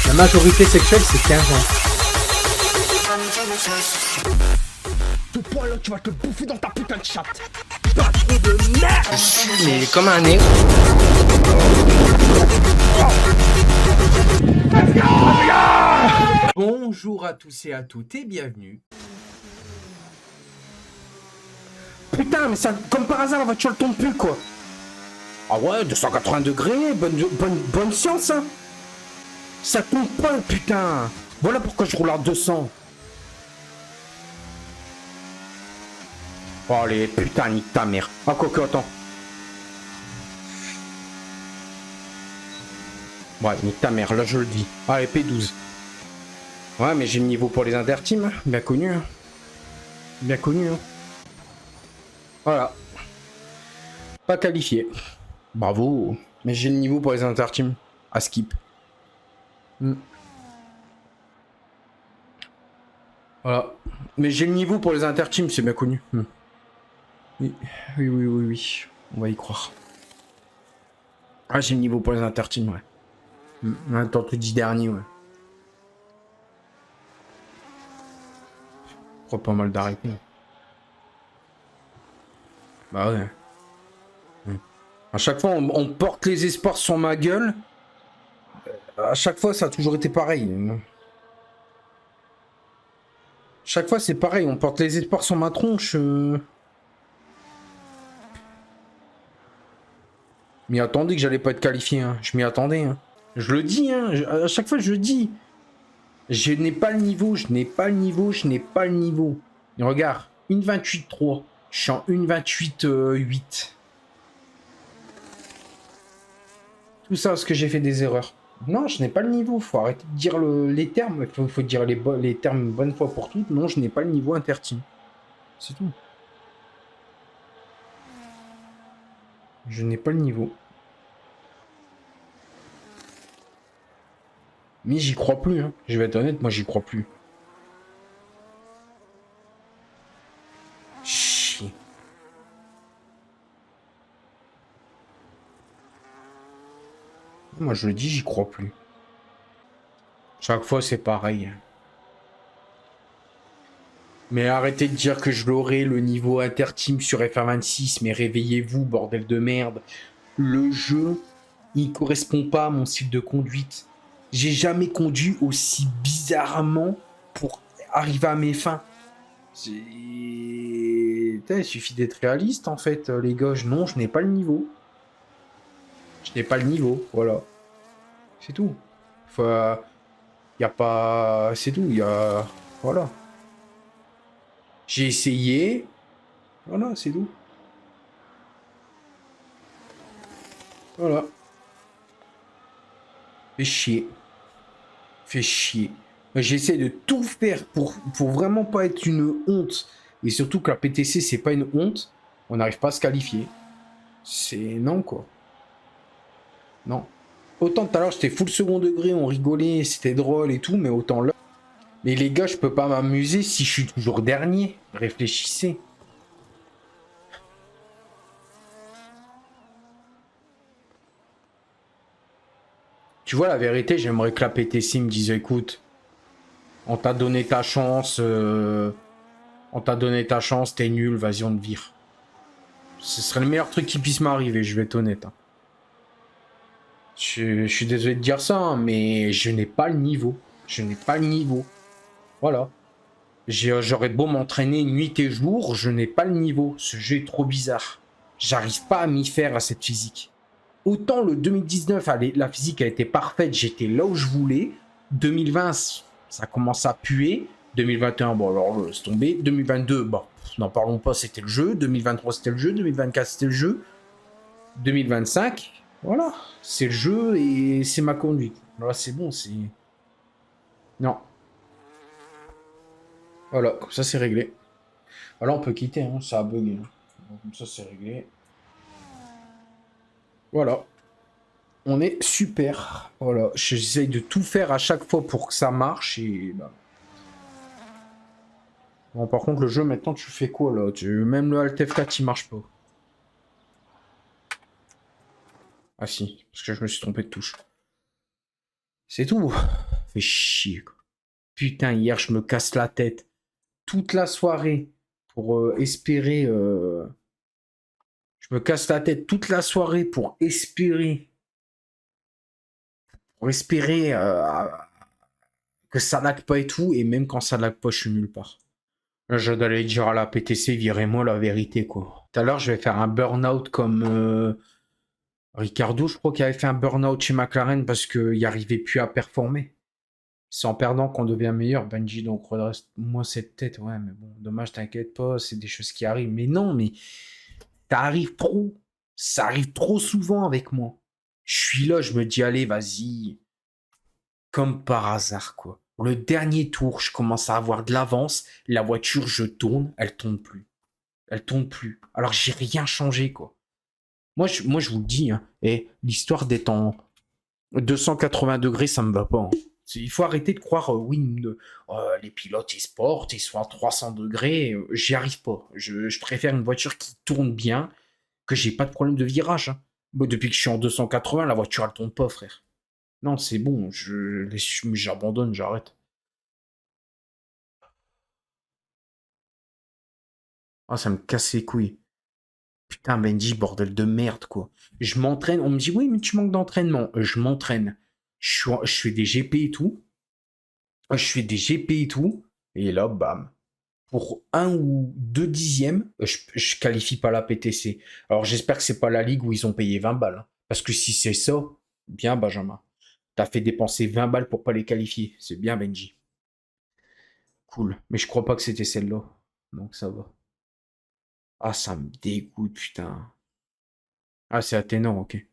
La majorité sexuelle, c'est 15 ans. Ce point là, tu vas te bouffer dans ta putain de chatte. Patron de merde. Je suis mais comme un nez. Bonjour à tous et à toutes et bienvenue. Putain, mais ça, comme par hasard, la voiture elle tombe plus quoi. Ah ouais, 280 degrés, bonne science hein. Ça tombe pas, putain. Voilà pourquoi je roule à 200. Oh allez, putain, nique ta mère. Ah quoi que, attends. Ouais, nique ta mère, là je le dis. Allez, P12. Ouais, mais j'ai le niveau pour les interteams, bien connu. Hein. Bien connu. Hein. Voilà. Pas qualifié. Bravo. Mais j'ai le niveau pour les interteams. À skip. Voilà. Mais j'ai le niveau pour les interteams, c'est bien connu. Oui. Oui. On va y croire. Ah, j'ai le niveau pour les interteams, ouais. Attends, tout dit dernier, ouais. Je crois pas mal d'arrêter. Bah ouais. À chaque fois, on porte les espoirs sur ma gueule. À chaque fois, ça a toujours été pareil. Chaque fois, c'est pareil. On porte les espoirs sur ma tronche. M'y attendais que j'allais pas être qualifié. Hein. Je m'y attendais. Hein. Je le dis. Hein. À chaque fois, je le dis. Je n'ai pas le niveau. Je n'ai pas le niveau. Je n'ai pas le niveau. Et regarde. 1,28,3. Je suis en 1,28,8. Tout ça parce que j'ai fait des erreurs. Non, je n'ai pas le niveau. Faut arrêter de dire les termes. Faut dire les termes une bonne fois pour toutes. Non, je n'ai pas le niveau interteam. C'est tout. Je n'ai pas le niveau. Mais j'y crois plus. Hein. Je vais être honnête, moi j'y crois plus. Chier. Moi je le dis, j'y crois plus. Chaque fois c'est pareil. Mais arrêtez de dire que je l'aurai le niveau interteam sur FA26, mais réveillez-vous, bordel de merde. Le jeu, il correspond pas à mon style de conduite. J'ai jamais conduit aussi bizarrement pour arriver à mes fins. Il suffit d'être réaliste en fait, les gars. Non, je n'ai pas le niveau. Je n'ai pas le niveau, voilà. C'est tout. Enfin, y a pas... C'est tout, y a... Voilà. J'ai essayé. Voilà, c'est tout. Voilà. Fait chier. Fait chier. J'essaie de tout faire pour vraiment pas être une honte. Et surtout que la PTC, c'est pas une honte. On n'arrive pas à se qualifier. C'est... Non, quoi. Non. Autant tout à l'heure, j'étais full second degré, on rigolait, c'était drôle et tout, mais autant là... Mais les gars, je peux pas m'amuser si je suis toujours dernier. Réfléchissez. Tu vois, la vérité, j'aimerais que la PTC me dise, écoute, on t'a donné ta chance, t'es nul, vas-y, on te vire. Ce serait le meilleur truc qui puisse m'arriver, je vais être honnête. Hein. Je suis désolé de dire ça, hein, mais je n'ai pas le niveau. Je n'ai pas le niveau. Voilà. J'aurais beau m'entraîner nuit et jour, je n'ai pas le niveau. Ce jeu est trop bizarre. J'arrive pas à m'y faire à cette physique. Autant le 2019, la physique a été parfaite, j'étais là où je voulais. 2020, ça commence à puer. 2021, bon alors laisse tomber. 2022, bon, n'en parlons pas, c'était le jeu. 2023, c'était le jeu. 2024, c'était le jeu. 2025, voilà, c'est le jeu et c'est ma conduite. Là, c'est bon, c'est... Non. Voilà, comme ça, c'est réglé. Alors, on peut quitter, hein, ça a bugué. Comme ça, c'est réglé. Voilà. On est super. Voilà. J'essaye de tout faire à chaque fois pour que ça marche. Et bah. Bon, par contre, le jeu, maintenant, tu fais quoi, là? Même le Alt F4, il marche pas. Ah si, parce que je me suis trompé de touche. C'est tout. Fait chier, quoi. Putain, hier, je me casse la tête toute la soirée pour espérer. Je me casse la tête toute la soirée pour espérer que ça lag pas et tout. Et même quand ça lag pas, je suis nulle part. Là, je dois aller dire à la PTC, virez-moi la vérité, quoi. Tout à l'heure, je vais faire un burn-out comme Ricardo, je crois qu'il avait fait un burn-out chez McLaren parce qu'il n'arrivait plus à performer. C'est en perdant qu'on devient meilleur, Benji, donc redresse-moi cette tête. Ouais, mais bon, dommage, t'inquiète pas, c'est des choses qui arrivent. Mais non, mais ça arrive trop. Ça arrive trop souvent avec moi. Je suis là, je me dis, allez, vas-y. Comme par hasard, quoi. Le dernier tour, je commence à avoir de l'avance. La voiture, je tourne, elle tourne plus. Elle tourne plus. Alors, j'ai rien changé, quoi. Moi, je vous le dis, hein, et l'histoire d'être en 280 degrés, ça me va pas, hein. Il faut arrêter de croire, oui, les pilotes, ils sportent, ils sont à 300 degrés. J'y arrive pas. Je préfère une voiture qui tourne bien, que j'ai pas de problème de virage, hein. Moi, depuis que je suis en 280, la voiture, elle tourne pas, frère. Non, c'est bon, j'abandonne, j'arrête. Ah, ça me casse les couilles. Putain, Benji, bordel de merde, quoi. Je m'entraîne, on me dit, oui, mais tu manques d'entraînement. Je m'entraîne. Je fais des GP et tout. Je fais des GP et tout. Et là, bam. Pour 1 ou 2 dixièmes, je qualifie pas la PTC. Alors j'espère que c'est pas la ligue où ils ont payé 20 balles, hein. Parce que si c'est ça, bien Benjamin. T'as fait dépenser 20 balles pour pas les qualifier. C'est bien Benji. Cool. Mais je crois pas que c'était celle-là. Donc ça va. Ah, ça me dégoûte, putain. Ah, c'est Athénor, ok.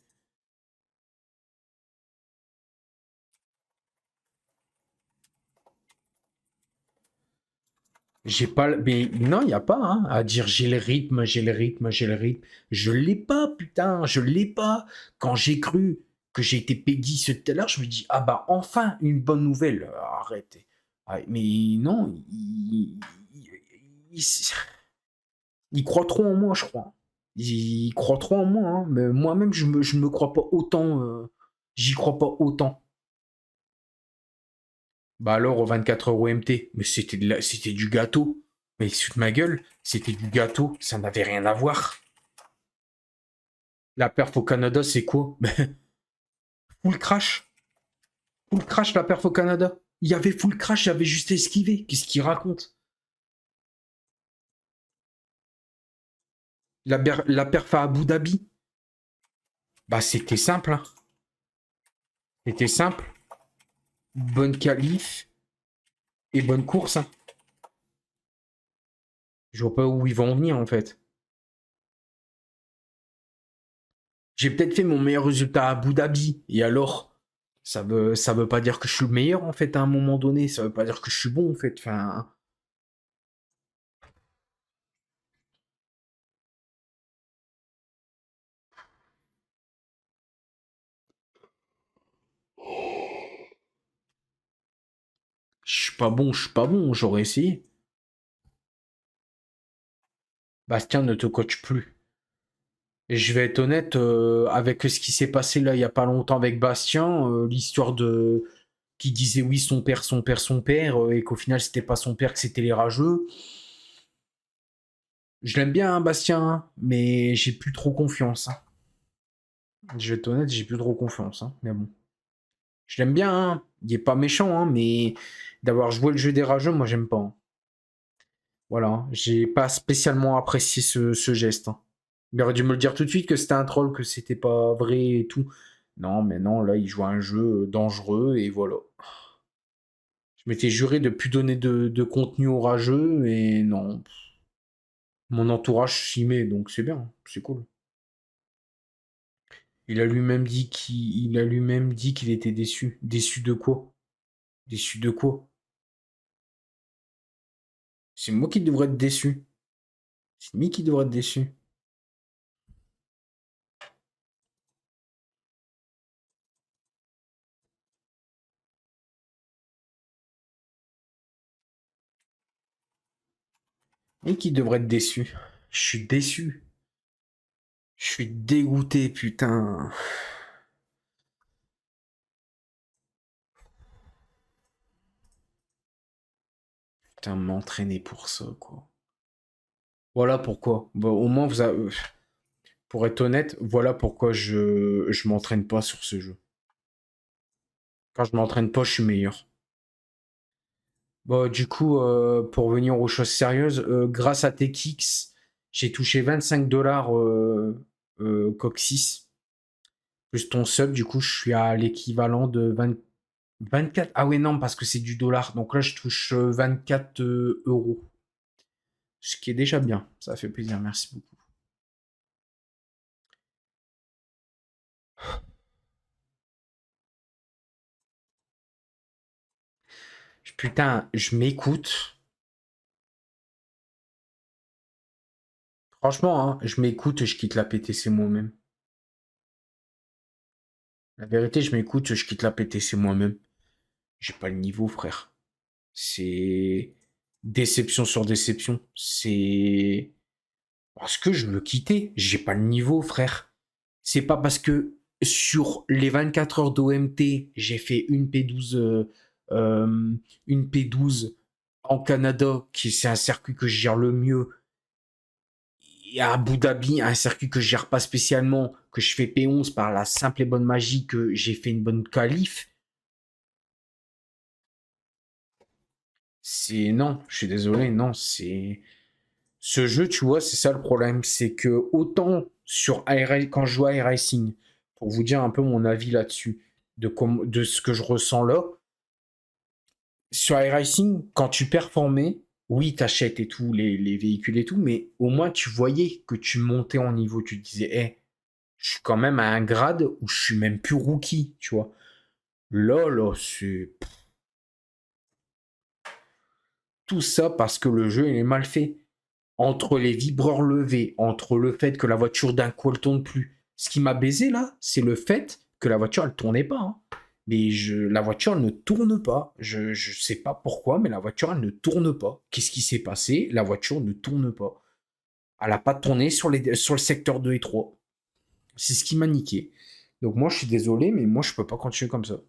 J'ai pas. Mais non, il n'y a pas, hein, à dire j'ai le rythme, j'ai le rythme, j'ai le rythme. Je l'ai pas, putain, je l'ai pas. Quand j'ai cru que j'ai été Peggy ce tout à l'heure, je me dis, ah bah enfin, une bonne nouvelle. Arrête. Ah, mais non, il- il croit trop en moi, je crois. Il croit trop en moi, hein. Mais moi-même, je me crois pas autant. J'y crois pas autant. Bah alors, au 24 heures OMT, mais c'était du gâteau. Mais sous ma gueule, c'était du gâteau, ça n'avait rien à voir. La perf au Canada, c'est quoi? Full crash. Full crash, la perf au Canada. Il y avait full crash, j'avais juste esquivé. Qu'est-ce qu'il raconte? La perf à Abu Dhabi. Bah, c'était simple, hein. C'était simple. Bonne qualif et bonne course, hein. Je vois pas où ils vont en venir, en fait. J'ai peut-être fait mon meilleur résultat à Abu Dhabi. Et alors? Ça veut pas dire que je suis le meilleur, en fait, à un moment donné. Ça veut pas dire que je suis bon, en fait. Enfin, je suis pas bon, je suis pas bon. J'aurais essayé. Bastien ne te coach plus. Et je vais être honnête, avec ce qui s'est passé là il y a pas longtemps avec Bastien, l'histoire de qui disait oui son père, son père, son père, et qu'au final c'était pas son père, que c'était les rageux. Je l'aime bien, hein, Bastien, hein, mais j'ai plus trop confiance, hein. Je vais être honnête, j'ai plus trop confiance, hein, mais bon. Je l'aime bien, hein. Il est pas méchant, hein, mais d'avoir joué le jeu des rageux, moi j'aime pas, hein. Voilà, hein. J'ai pas spécialement apprécié ce geste, hein. Il aurait dû me le dire tout de suite que c'était un troll, que c'était pas vrai et tout. Non, mais non, là, il joue à un jeu dangereux et voilà. Je m'étais juré de plus donner de contenu au rageux et non. Mon entourage s'y met, donc c'est bien, c'est cool. Il a lui-même dit qu'il était déçu. Déçu de quoi? Déçu de quoi? C'est moi qui devrais être déçu. C'est lui qui devrait être déçu. Lui qui devrait être déçu. Je suis déçu. suis dégoûté, putain. Putain, m'entraîner pour ça, quoi. Voilà pourquoi. Bon, au moins, pour être honnête, voilà pourquoi je m'entraîne pas sur ce jeu. Quand je m'entraîne pas, je suis meilleur. Bon, du coup, pour venir aux choses sérieuses, grâce à TechX, j'ai touché 25 dollars Coccyx. Plus ton sub, du coup, je suis à l'équivalent de 24. Ah ouais, non, parce que c'est du dollar. Donc là, je touche 24 euros. Ce qui est déjà bien. Ça fait plaisir. Merci beaucoup. Putain, je m'écoute. Franchement, hein, je m'écoute, je quitte la PTC moi-même. La vérité, je m'écoute, je quitte la PTC moi-même. J'ai pas le niveau, frère. C'est déception sur déception. C'est parce que je veux quitter. J'ai pas le niveau, frère. C'est pas parce que sur les 24 heures d'OMT, j'ai fait euh, une P12 en Canada, qui c'est un circuit que je gère le mieux, et à Abu Dhabi, un circuit que je gère pas spécialement, que je fais P11 par la simple et bonne magie que j'ai fait une bonne qualif. C'est non, je suis désolé, non, c'est ce jeu, tu vois, c'est ça le problème, c'est que autant sur quand je joue à iRacing, pour vous dire un peu mon avis là-dessus, de ce que je ressens là, sur iRacing, quand tu performais, oui, t'achètes et tout, les véhicules et tout, mais au moins tu voyais que tu montais en niveau, tu te disais, hé, je suis quand même à un grade où je suis même plus rookie, tu vois. Là, c'est tout ça parce que le jeu il est mal fait. Entre les vibreurs levés, entre le fait que la voiture d'un coup elle tourne plus. Ce qui m'a baisé là, c'est le fait que la voiture elle tournait pas, hein. Mais la voiture elle ne tourne pas. Je sais pas pourquoi, mais la voiture elle ne tourne pas. Qu'est-ce qui s'est passé? La voiture ne tourne pas. Elle a pas tourné sur le secteur 2 et 3. C'est ce qui m'a niqué. Donc moi je suis désolé, mais moi je peux pas continuer comme ça.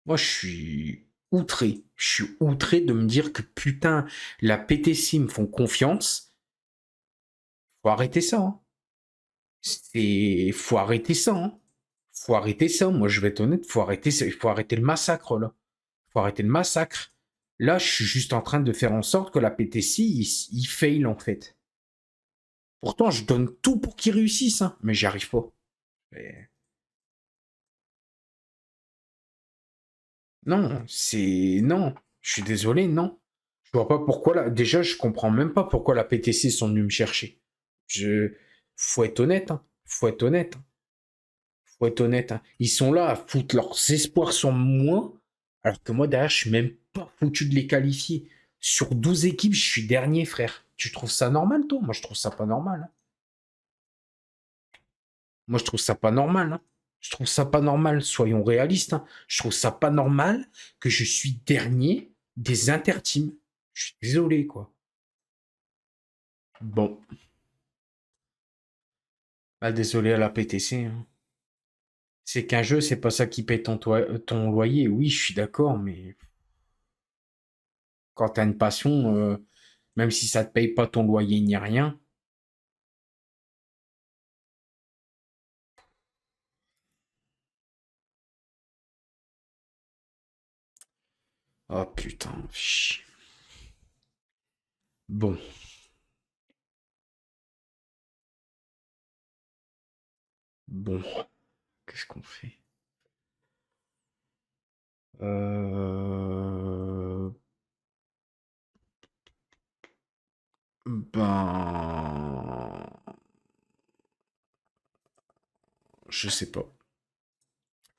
Moi je suis outré. Je suis outré de me dire que putain, la PTC me font confiance. Faut arrêter ça, hein. Faut arrêter ça, hein. Faut arrêter ça. Moi, je vais être honnête, faut arrêter ça. Il faut arrêter le massacre, là. Faut arrêter le massacre. Là, je suis juste en train de faire en sorte que la PTC, il fail, en fait. Pourtant, je donne tout pour qu'il réussisse, hein, mais j'y arrive pas. Mais non, c'est... Non. Je suis désolé, non. Je vois pas pourquoi, là... Déjà, je comprends même pas pourquoi la PTC sont venus me chercher. Je... Faut être honnête, hein. Faut être honnête, hein. Faut être honnête, hein. Ils sont là à foutre leurs espoirs sur moi, alors que moi, derrière, je suis même pas foutu de les qualifier. Sur 12 équipes, je suis dernier, frère. Tu trouves ça normal, toi? Moi, je trouve ça pas normal, hein. Moi, je trouve ça pas normal, hein. Je trouve ça pas normal, soyons réalistes, hein. Je trouve ça pas normal que je suis dernier des interteams. Je suis désolé, quoi. Bon, bah, désolé à la PTC, hein. C'est qu'un jeu, c'est pas ça qui paye ton loyer. Oui, je suis d'accord, mais quand t'as une passion, même si ça te paye pas ton loyer ni rien. Oh putain. Bon, bon. Qu'est-ce qu'on fait? Euh... Ben... Je sais pas. De toute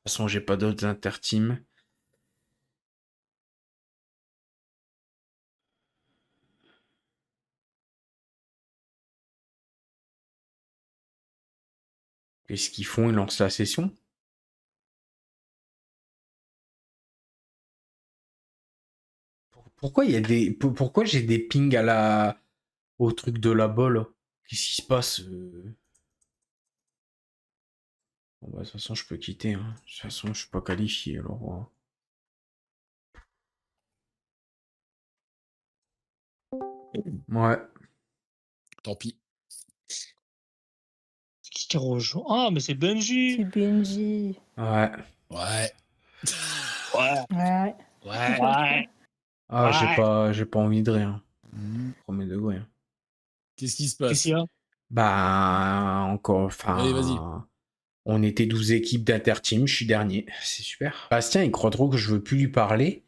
façon, j'ai pas d'autres interteams. Qu'est-ce qu'ils font? Ils lancent la session? Pourquoi il y a des... Pourquoi j'ai des pings à la... au truc de là-bas, là. Qu'est-ce qui se passe Bon, bah, de toute façon, je peux quitter. Hein. De toute façon, je suis pas qualifié, alors. Ouais. Tant pis. Qui t'a rejoint? Ah, mais c'est Benji. C'est Benji. Ouais. Ouais. Ouais. Ouais. Ouais. Ouais. Ah, Ouais. j'ai pas envie de rien. Hmm. Premier degré. Hein. Qu'est-ce qui se Qu'est-ce passe? qu'il y a? Bah, encore, enfin... Allez, vas-y. On était 12 équipes d'inter-team, je suis dernier. C'est super. Bastien, il croit trop que je veux plus lui parler,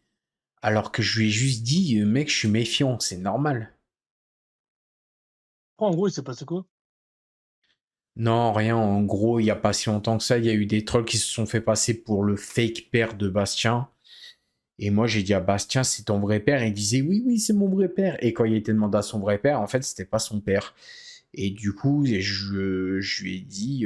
alors que je lui ai juste dit, mec, je suis méfiant, c'est normal. En gros, il s'est passé quoi? Non, rien, en gros, il y a pas si longtemps que ça, il y a eu des trolls qui se sont fait passer pour le fake père de Bastien. Et moi, j'ai dit à Bastien, c'est ton vrai père. Et il disait, oui, oui, c'est mon vrai père. Et quand il était demandé à son vrai père, en fait, c'était pas son père. Et du coup, je lui ai dit,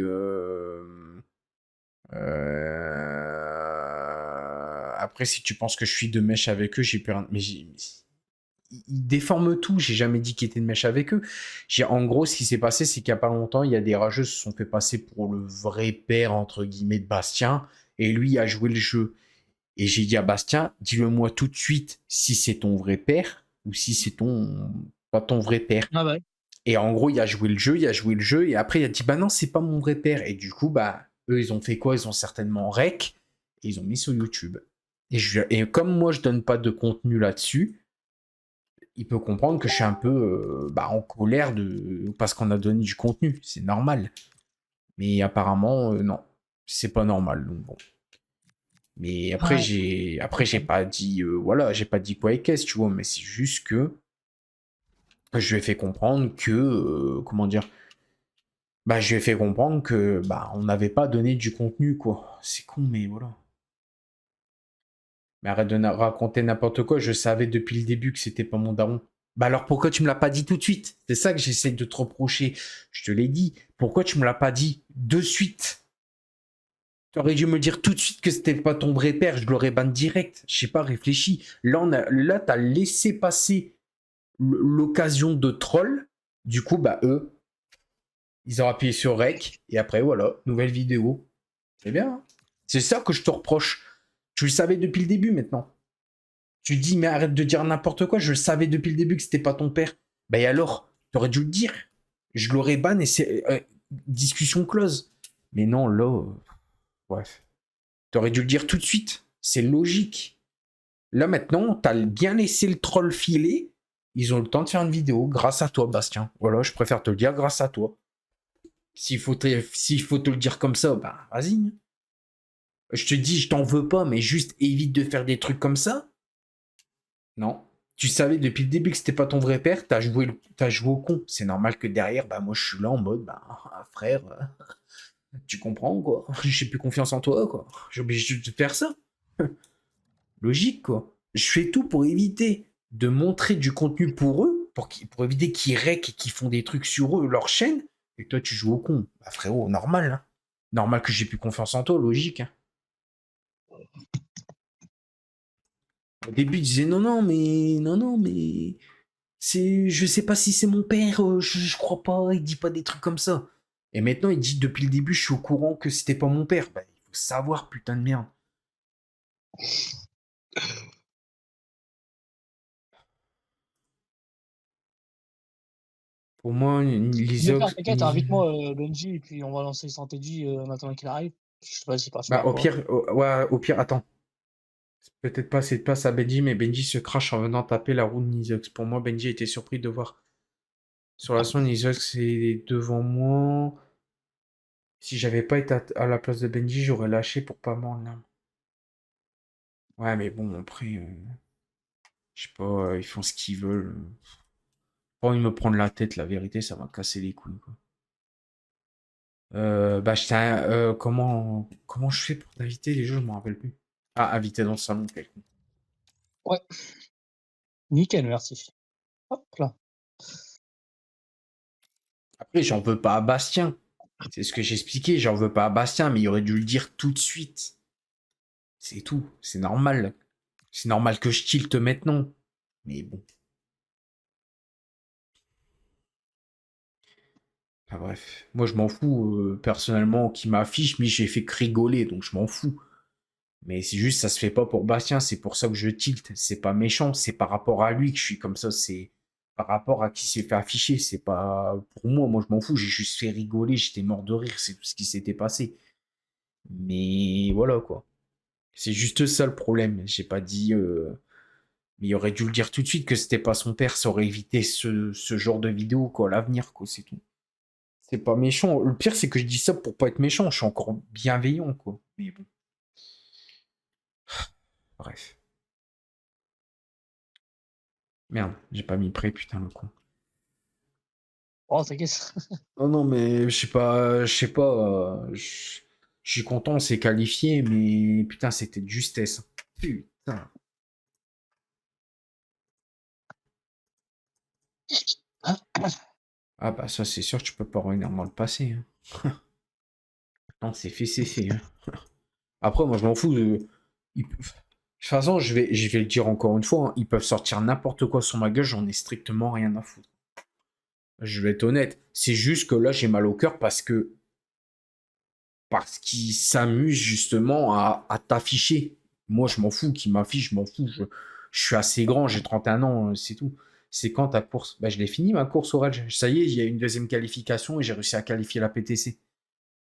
après, si tu penses que je suis de mèche avec eux, j'ai plus rien. Mais ils déforment tout. J'ai jamais dit qu'ils étaient de mèche avec eux. En gros, ce qui s'est passé, c'est qu'il y a pas longtemps, il y a des rageux qui se sont fait passer pour le vrai père, entre guillemets, de Bastien. Et lui a joué le jeu. Et j'ai dit à Bastien, dis-le-moi tout de suite si c'est ton vrai père ou si c'est pas ton vrai père. Ah ouais. Et en gros, il a joué le jeu, et après il a dit, bah non, c'est pas mon vrai père. Et du coup, bah, eux, ils ont fait quoi? Ils ont certainement rec, et ils ont mis sur YouTube. Et comme moi, je donne pas de contenu là-dessus, il peut comprendre que je suis un peu en colère parce qu'on a donné du contenu. C'est normal. Mais apparemment, non. C'est pas normal, donc bon. Mais après, Ouais. j'ai pas dit, voilà, j'ai pas dit quoi et qu'est-ce, tu vois, mais c'est juste que je lui ai fait comprendre que, comment dire, bah, je lui ai fait comprendre que, bah, on n'avait pas donné du contenu, quoi. C'est con, mais voilà. Mais arrête de raconter n'importe quoi, je savais depuis le début que c'était pas mon daron. Bah alors pourquoi tu me l'as pas dit tout de suite? C'est ça que j'essaie de te reprocher. Je te l'ai dit. Pourquoi tu me l'as pas dit de suite? Tu aurais dû me dire tout de suite que c'était pas ton vrai père, je l'aurais ban direct. Je sais pas, réfléchi. Là, t'as laissé passer l'occasion de troll. Du coup, bah eux, ils ont appuyé sur rec. Et après, voilà, nouvelle vidéo. C'est bien. Hein. C'est ça que je te reproche. Tu le savais depuis le début maintenant. Tu dis, mais arrête de dire n'importe quoi. Je le savais depuis le début que c'était pas ton père. Bah et alors, t'aurais dû le dire. Je l'aurais ban et c'est discussion close. Mais non, là, bref. T'aurais dû le dire tout de suite. C'est logique. Là maintenant, t'as bien laissé le troll filer. Ils ont le temps de faire une vidéo grâce à toi, Bastien. Voilà, je préfère te le dire grâce à toi. S'il faut te le dire comme ça, bah vas-y. Je te dis, je t'en veux pas, mais juste évite de faire des trucs comme ça. Non. Tu savais depuis le début que c'était pas ton vrai père, t'as joué au con. C'est normal que derrière, bah moi je suis là en mode, bah frère, tu comprends quoi. J'ai plus confiance en toi quoi. J'ai obligé de faire ça. Logique quoi. Je fais tout pour éviter de montrer du contenu pour eux, pour éviter qu'ils rec et qu'ils font des trucs sur eux, leur chaîne, et toi tu joues au con. Bah frérot, normal. Hein. Normal que j'ai plus confiance en toi, logique. Hein. Au début, il disait non, mais je sais pas si c'est mon père, je crois pas, il dit pas des trucs comme ça. Et maintenant, il dit depuis le début, je suis au courant que c'était pas mon père. Bah, il faut savoir, putain de merde. Pour moi, D'accord, l'Isox. t'inquiète, invite-moi Benji et puis on va lancer Santeji en attendant qu'il arrive. Je sais pas s'il part sur Bah, la voie. ouais, au pire, attends. C'est peut-être pas cette place à Benji, mais Benji se crache en venant taper la roue de Nizox. Pour moi, Benji était surpris de voir. Sur la son, Nizox est devant moi. Si j'avais pas été à la place de Benji, j'aurais lâché pour pas m'en là. Ouais, mais bon, après, je sais pas, ils font ce qu'ils veulent. Pas envie de me prendre la tête, la vérité, ça m'a cassé les couilles, quoi. Bah, comment je fais pour t'inviter les jeux, je m'en rappelle plus. Ah, inviter dans le salon, quelqu'un. Ouais. Nickel, merci. Hop là. Après, j'en veux pas à Bastien. C'est ce que j'expliquais, j'en veux pas à Bastien, mais il aurait dû le dire tout de suite. C'est tout, c'est normal. C'est normal que je tilte maintenant. Mais bon. Enfin bref, moi je m'en fous, personnellement, qui m'affiche, mais j'ai fait que rigoler, donc je m'en fous. Mais c'est juste, ça se fait pas pour Bastien, c'est pour ça que je tilte. C'est pas méchant, c'est par rapport à lui que je suis comme ça, c'est par rapport à qui s'est fait afficher, c'est pas pour moi, moi je m'en fous, j'ai juste fait rigoler, j'étais mort de rire, c'est tout ce qui s'était passé. Mais voilà quoi. C'est juste ça le problème. J'ai pas dit. Mais il aurait dû le dire tout de suite que c'était pas son père, ça aurait évité ce genre de vidéo quoi, à l'avenir, quoi, c'est tout. C'est pas méchant. Le pire, c'est que je dis ça pour pas être méchant, je suis encore bienveillant, quoi. Mais bon, bref. Merde, j'ai pas mis prêt, putain, le con. Oh, t'inquiète. Oh non, mais je sais pas, je suis content, on s'est qualifié, mais putain, c'était de justesse. Putain. Ah bah ça, c'est sûr, tu peux pas revenir dans le passé, hein. Non, c'est fait, c'est fait, hein. Après, moi, je m'en fous. De toute façon, je vais le dire encore une fois, hein, ils peuvent sortir n'importe quoi sur ma gueule, j'en ai strictement rien à foutre. Je vais être honnête. C'est juste que là, j'ai mal au cœur parce qu'ils s'amusent justement à t'afficher. Moi, je m'en fous qu'ils m'affichent, je m'en fous. Je suis assez grand, j'ai 31 ans, c'est tout. C'est quand ta course? Bah, je l'ai fini ma course au Rage. Ça y est, il y a une deuxième qualification et j'ai réussi à qualifier la PTC.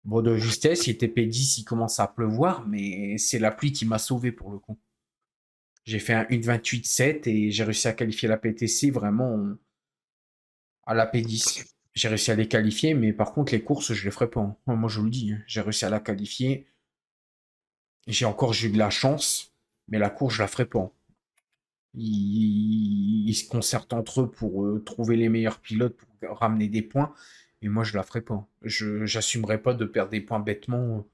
Bon, de justesse, il était P10, il commence à pleuvoir, mais c'est la pluie qui m'a sauvé pour le coup. J'ai fait un 1,28,7 et j'ai réussi à qualifier la PTC vraiment à la P10. J'ai réussi à les qualifier, mais par contre, les courses, je les ferai pas, hein. Moi, je vous le dis, hein. J'ai réussi à la qualifier. J'ai eu de la chance, mais la course, je la ferai pas, hein. Ils se concertent entre eux pour trouver les meilleurs pilotes pour ramener des points, mais moi, je la ferai pas, hein. J'assumerai pas de perdre des points bêtement